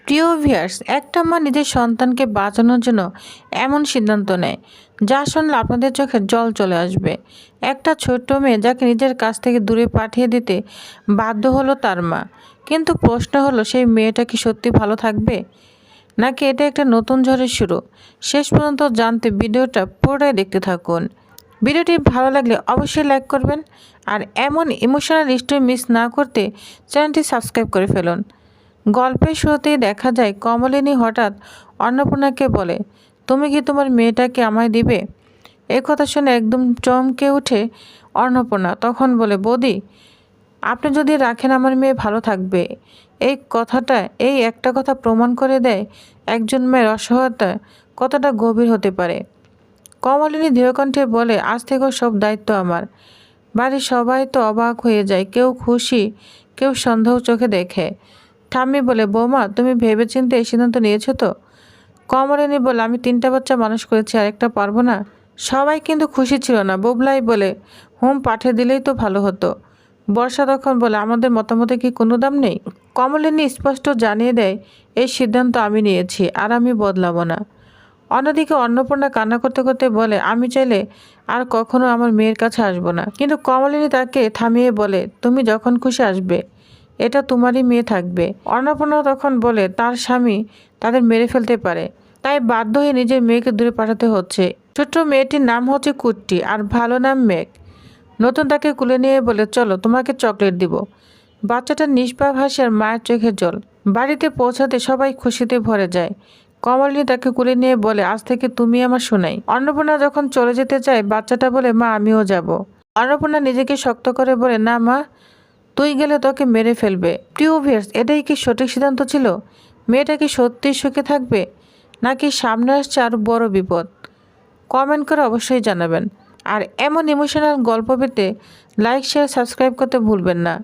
প্রিয় ভিউয়ার্স, একটা মা নিজের সন্তানকে বাঁচানোর জন্য এমন সিদ্ধান্ত নেয় যা শুনলে আপনাদের চোখে জল চলে আসবে। একটা ছোট্ট মেয়ে যাকে নিজের কাছ থেকে দূরে পাঠিয়ে দিতে বাধ্য হলো তার মা। কিন্তু প্রশ্ন হলো, সেই মেয়েটা কি সত্যি ভালো থাকবে, নাকি এটা একটা নতুন ঝড়ের শুরু? শেষ পর্যন্ত জানতে ভিডিওটা পুরোটাই দেখতে থাকুন। ভিডিওটি ভালো লাগলে অবশ্যই লাইক করবেন, আর এমন ইমোশনাল স্টোরি মিস না করতে চ্যানেলটি সাবস্ক্রাইব করে ফেলুন। গল্পের শুরুতেই দেখা যায় কমলিনী হঠাৎ অন্নপূর্ণাকে বলে, তুমি কি তোমার মেয়েটাকে আমায় দিবে? এই কথা শুনে একদম চমকে ওঠে অন্নপূর্ণা। তখন বলে, বৌদি, আপনি যদি রাখেন আমার মেয়ে ভালো থাকবে। এই কথাটা, এই একটা কথা প্রমাণ করে দেয় একজন মেয়ের অসহায়তা কতটা গভীর হতে পারে। কমলিনী দৃঢ়কণ্ঠে বলে, আজ থেকেও সব দায়িত্ব আমার। বাড়ির সবাই তো অবাক হয়ে যায়, কেউ খুশি, কেউ সন্দেহ চোখে দেখে। ঠাম্মি বলে, বৌমা, তুমি ভেবেচিন্তে এই সিদ্ধান্ত নিয়েছো তো? কমলিনী বলে, আমি 3টা বাচ্চা মানুষ করেছি, আর একটা পারবো না? সবাই কিন্তু খুশি ছিল না। বুবলাই বলে, পাঠিয়ে দিলেই তো ভালো হতো। বর্ষা তখন বলে, আমাদের মতামতে কি কোনো দাম নেই? কমলিনী স্পষ্ট জানিয়ে দেয়, এই সিদ্ধান্ত আমি নিয়েছি, আর আমি বদলাবো না। অন্যদিকে অন্নপূর্ণা কান্না করতে করতে বলে, আমি চাইলে আর কখনো আমার মেয়ের কাছে আসবো না। কিন্তু কমলিনী তাকে থামিয়ে বলে, তুমি যখন খুশি আসবে, এটা তোমারই মেয়ে থাকবে। অন্নপূর্ণা তখন বলে, তার স্বামী তাদের মেরে ফেলতে পারে, তাই বাধ্য হয়ে নিজের মেয়েকে দূরে পাঠাতে হচ্ছে। ছোট্ট মেয়েটির নাম হচ্ছে কুট্টি, আর ভালো নাম মেঘ। নতুন তাকে কুলে নিয়ে বলে, চলো তোমাকে চকলেট দিব। বাচ্চাটার নিষ্পাপ হাসি আর মায়ের চোখের জল। বাড়িতে পৌঁছাতে সবাই খুশিতে ভরে যায়। কমলিনী তাকে কুলে নিয়ে বলে, আজ থেকে তুমি আমার সোনাই। অন্নপূর্ণা যখন চলে যেতে চায়, বাচ্চাটা বলে, মা, আমিও যাব। অন্নপূর্ণা নিজেকে শক্ত করে বলে, না মা, তুই গেলে তোকে মেরে ফেলবে। প্রিয় ভিউয়ার্স, এটাই কি সঠিক সিদ্ধান্ত ছিল? মেয়েটা কি সত্যিই সুখে থাকবে, নাকি সামনে আসছে আরও বড় বিপদ? কমেন্ট করে অবশ্যই জানাবেন। আর এমন ইমোশনাল গল্প পেতে লাইক, শেয়ার, সাবস্ক্রাইব করতে ভুলবেন না।